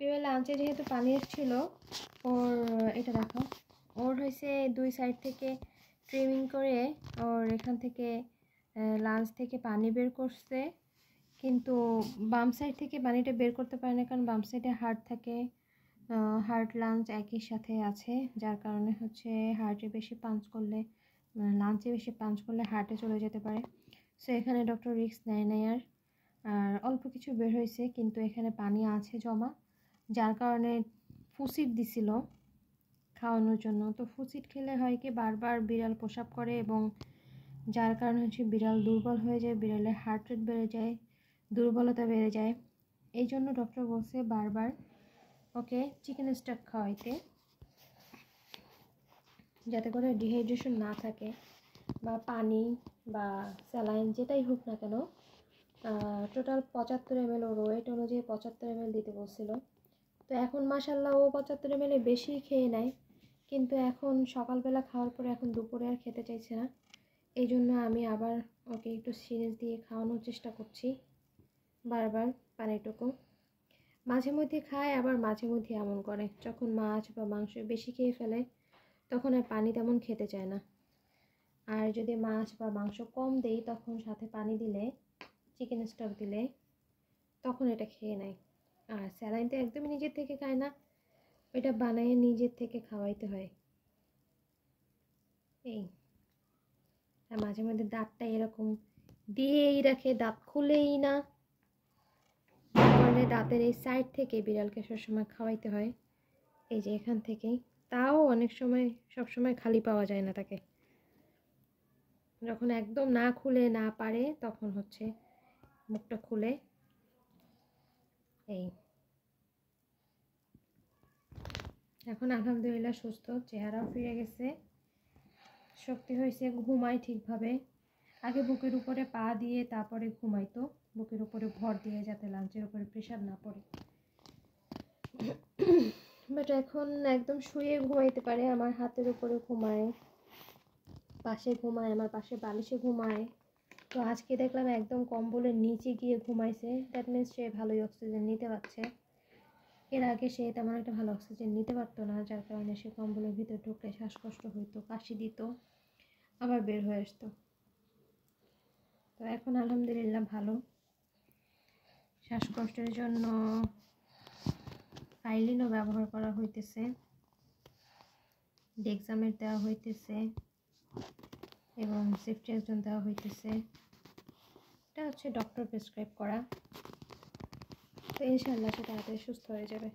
এবার লাঞ্চে যেহেতু পানি এসেছিল, ওর এটা দেখো, ওর হয়েছে 2 সাইড থেকে ট্রিমিং করে ওর এখান থেকে লাঞ্চ থেকে পানি বের করছে, কিন্তু বাম সাইড থেকে পানিটা বের করতে পারে না, কারণ বাম সাইডে হার্ট থাকে। হার্ট লাঞ্চ একই সাথে আছে, যার কারণে হচ্ছে হার্টে বেশি পাঞ্চ করলে, লাঞ্চে বেশি পাঞ্চ করলে হার্টে চলে যেতে পারে। সো এখানে ডক্টর রিস্ক নেয় নাই আর অল্প কিছু বের হয়েছে, কিন্তু এখানে পানি আছে জমা, যার কারণে ফুসিড দিছিল খাওয়ানোর জন্য। তো ফুসিড খেলে হয় কি, বারবার বিড়াল প্রসাব করে এবং যার কারণে হচ্ছে বিড়াল দুর্বল হয়ে যায়, বিড়ালের হার্ট রেট বেড়ে যায়, দুর্বলতা বেড়ে যায়। এই জন্য ডক্টর বলছে বারবার ওকে চিকেন স্টক খাওয়াইতে, যাতে করে ডিহাইড্রেশন না থাকে, বা পানি বা স্যালাইন যেটাই হোক না কেন। টোটাল 75 ml ওর ওয়েট অনুযায়ী 75 ml দিতে বলছিল। তো এখন মাশাল্লাহ ও 75 ml বেশি খেয়ে নেয়, কিন্তু এখন সকালবেলা খাওয়ার পরে এখন দুপুরে আর খেতে চাইছে না। এই জন্য আমি আবার ওকে একটু সিরিঞ্জ দিয়ে খাওয়ানোর চেষ্টা করছি বারবার পানিটুকু। মাঝে মধ্যে খায়, আবার মাঝে মধ্যে এমন করে যখন মাছ বা মাংস বেশি খেয়ে ফেলে তখন আর পানি তেমন খেতে চায় না। আর যদি মাছ বা মাংস কম দেই তখন সাথে পানি দিলে, চিকেন স্টক দিলে, তখন এটা খেয়ে নেয়। আর স্যালাইন তো একদমই নিজের থেকে খায় না, ওইটা বানিয়ে নিজের থেকে খাওয়াইতে হয়। এই আর মাঝে মধ্যে দাঁতটা এরকম দিয়েই রাখে, দাঁত খুলেই না, মানে দাঁতের এই সাইড থেকে বিড়ালকে সবসময় খাওয়াইতে হয়, এই যে এখান থেকেই। তাও অনেক সময়, সব সময় খালি পাওয়া যায় না তাকে। যখন একদম না খুলে না পারে তখন হচ্ছে মুখটা খুলে। এই এখন আলহামদুলিল্লাহ সুস্থ, চেহারাও ফিরে গেছে, শক্তি হয়েছে, ঘুমায় ঠিকভাবে। আগে বুকের উপরে পা দিয়ে তারপরে ঘুমাইতো, বুকের উপরে ভর দিয়ে, যাতে লাঞ্চের উপরে প্রেশার না পড়ে। বাট এখন একদম শুয়ে ঘুমাইতে পারে, আমার হাতের উপরে ঘুমায়, পাশে ঘুমায়, আমার পাশে বালিশে ঘুমায়। তো আজকে দেখলাম একদম কম্বলের নিচে গিয়ে ঘুমাইছে, দ্যাট মিনস সে ভালোই অক্সিজেন নিতে পারছে। এর আগে সে তেমন একটা ভালো অক্সিজেন নিতে পারতো না, যার কারণে সে কম্বলের ভিতরে ঢুকলে শ্বাসকষ্ট হইতো, কাশি দিত, আবার বের হয়ে আসতো। তো এখন আলহামদুলিল্লাহ ভালো। শ্বাসকষ্টের জন্য ফাইলিনও ব্যবহার করা হইতেছে, ডেক্সামেট দেওয়া হইতেছে এবং সেফট্রিয়াক্সন দেওয়া হইতেছে। এটা হচ্ছে ডক্টর প্রেসক্রাইব করা। তো ইনশাআল্লাহ সে তাড়াতাড়ি সুস্থ হয়ে যাবে।